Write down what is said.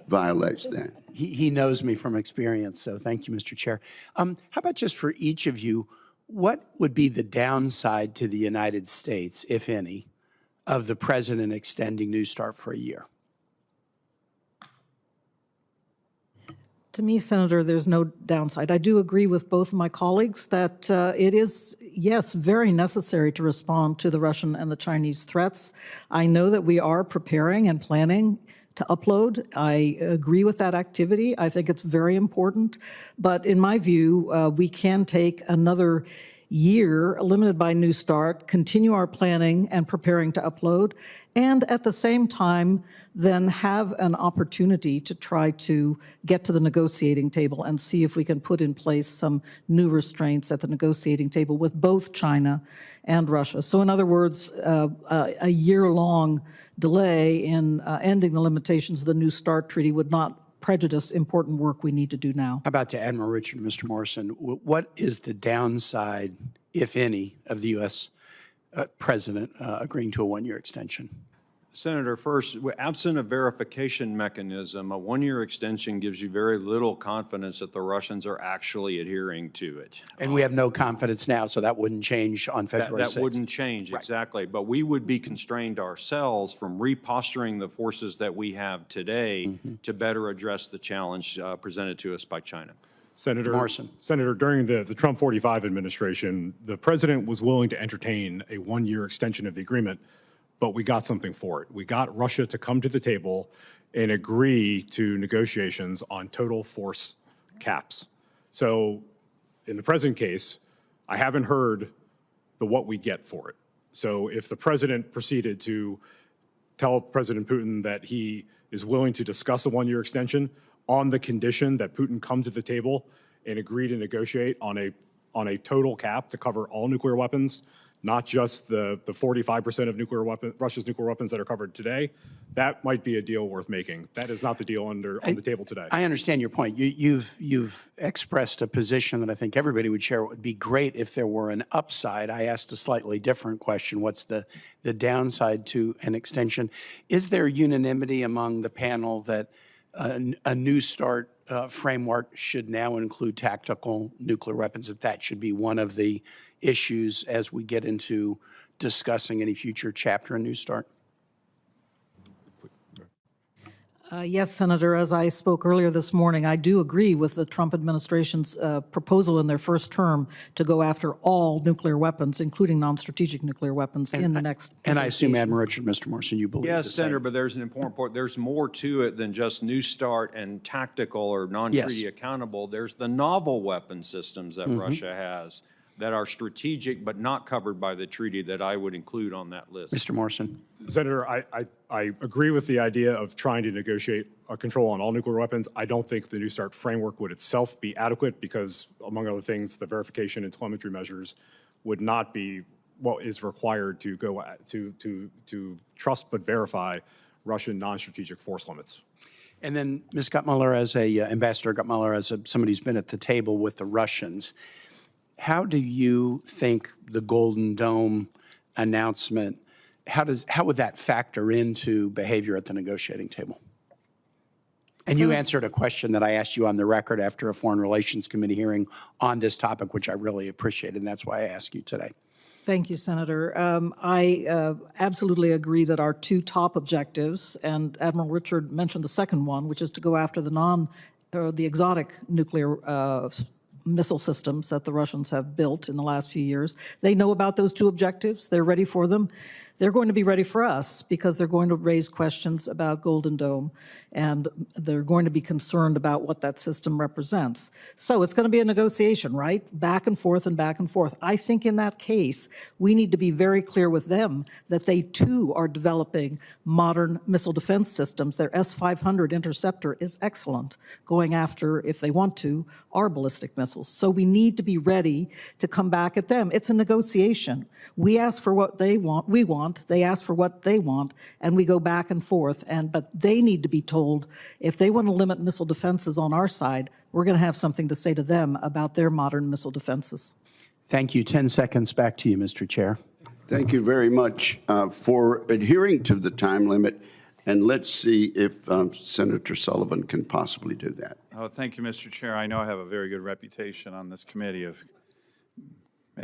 violates that. He knows me from experience, so thank you, Mr. Chair. How about just for each of you, what would be the downside to the United States, if any, of the president extending New START for a year? To me, Senator, there's no downside. I do agree with both of my colleagues that it is, yes, very necessary to respond to the Russian and the Chinese threats. I know that we are preparing and planning to upload. I agree with that activity. I think it's very important. But in my view, we can take another year, limited by New START, continue our planning and preparing to upload, and at the same time, then have an opportunity to try to get to the negotiating table and see if we can put in place some new restraints at the negotiating table with both China and Russia. So in other words, a year-long delay in ending the limitations of the New START treaty would not prejudice important work we need to do now. How about to Admiral Richard and Mr. Morrison, what is the downside, if any, of the U.S. President agreeing to a one-year extension? Senator, first, absent a verification mechanism, a one-year extension gives you very little confidence that the Russians are actually adhering to it. And we have no confidence now, so that wouldn't change on February 6th. That wouldn't change, right. Exactly. But we would be constrained ourselves from reposturing the forces that we have today to better address the challenge presented to us by China. Senator Morrison. Senator, during the Trump 45 administration, the president was willing to entertain a one-year extension of the agreement, but we got something for it. We got Russia to come to the table and agree to negotiations on total force caps. So in the present case, I haven't heard the what we get for it. So if the president proceeded to tell President Putin that he is willing to discuss a one-year extension on the condition that Putin come to the table and agree to negotiate on a total cap to cover all nuclear weapons, not just the 45% of Russia's nuclear weapons that are covered today, that might be a deal worth making. That is not the deal on the table today. I understand your point. You've expressed a position that I think everybody would share. It would be great if there were an upside. I asked a slightly different question. What's the downside to an extension? Is there unanimity among the panel that a New START framework should now include tactical nuclear weapons, that should be one of the issues as we get into discussing any future chapter in New START? Yes, Senator, as I spoke earlier this morning, I do agree with the Trump administration's proposal in their first term to go after all nuclear weapons, including non-strategic nuclear weapons, in the next. And I assume, Admiral Richard, Mr. Morrison, you believe Yes, the Senator, same. but there's an important point. There's more to it than just New START and tactical or non-treaty accountable. There's the novel weapon systems that Russia has that are strategic but not covered by the treaty that I would include on that list. Mr. Morrison. Senator, I agree with the idea of trying to negotiate a control on all nuclear weapons. I don't think the New START framework would itself be adequate because, among other things, the verification and telemetry measures would not be what is required to go to trust but verify Russian non-strategic force limits. And then Ms. Guttmuller, as Ambassador Guttmuller, as somebody who's been at the table with the Russians, how do you think the Golden Dome announcement, how would that factor into behavior at the negotiating table? And you answered a question that I asked you on the record after a Foreign Relations Committee hearing on this topic, which I really appreciate, and that's why I asked you today. Thank you, Senator. I absolutely agree that our two top objectives, and Admiral Richard mentioned the second one, which is to go after the exotic nuclear missile systems that the Russians have built in the last few years. They know about those two objectives. They're ready for them. They're going to be ready for us because they're going to raise questions about Golden Dome, and they're going to be concerned about what that system represents. So it's going to be a negotiation, right? Back and forth and back and forth. I think in that case, we need to be very clear with them that they too are developing modern missile defense systems. Their S-500 interceptor is excellent, going after, if they want to, our ballistic missiles. So we need to be ready to come back at them. It's a negotiation. We ask for what they want, we want, they ask for what they want, and we go back and forth. But they need to be told, if they want to limit missile defenses on our side, we're going to have something to say to them about their modern missile defenses. Thank you. 10 seconds back to you, Mr. Chair. Thank you very much for adhering to the time limit and let's see if Senator Sullivan can possibly do that. Oh, thank you, Mr. Chair. I know I have a very good reputation on this committee of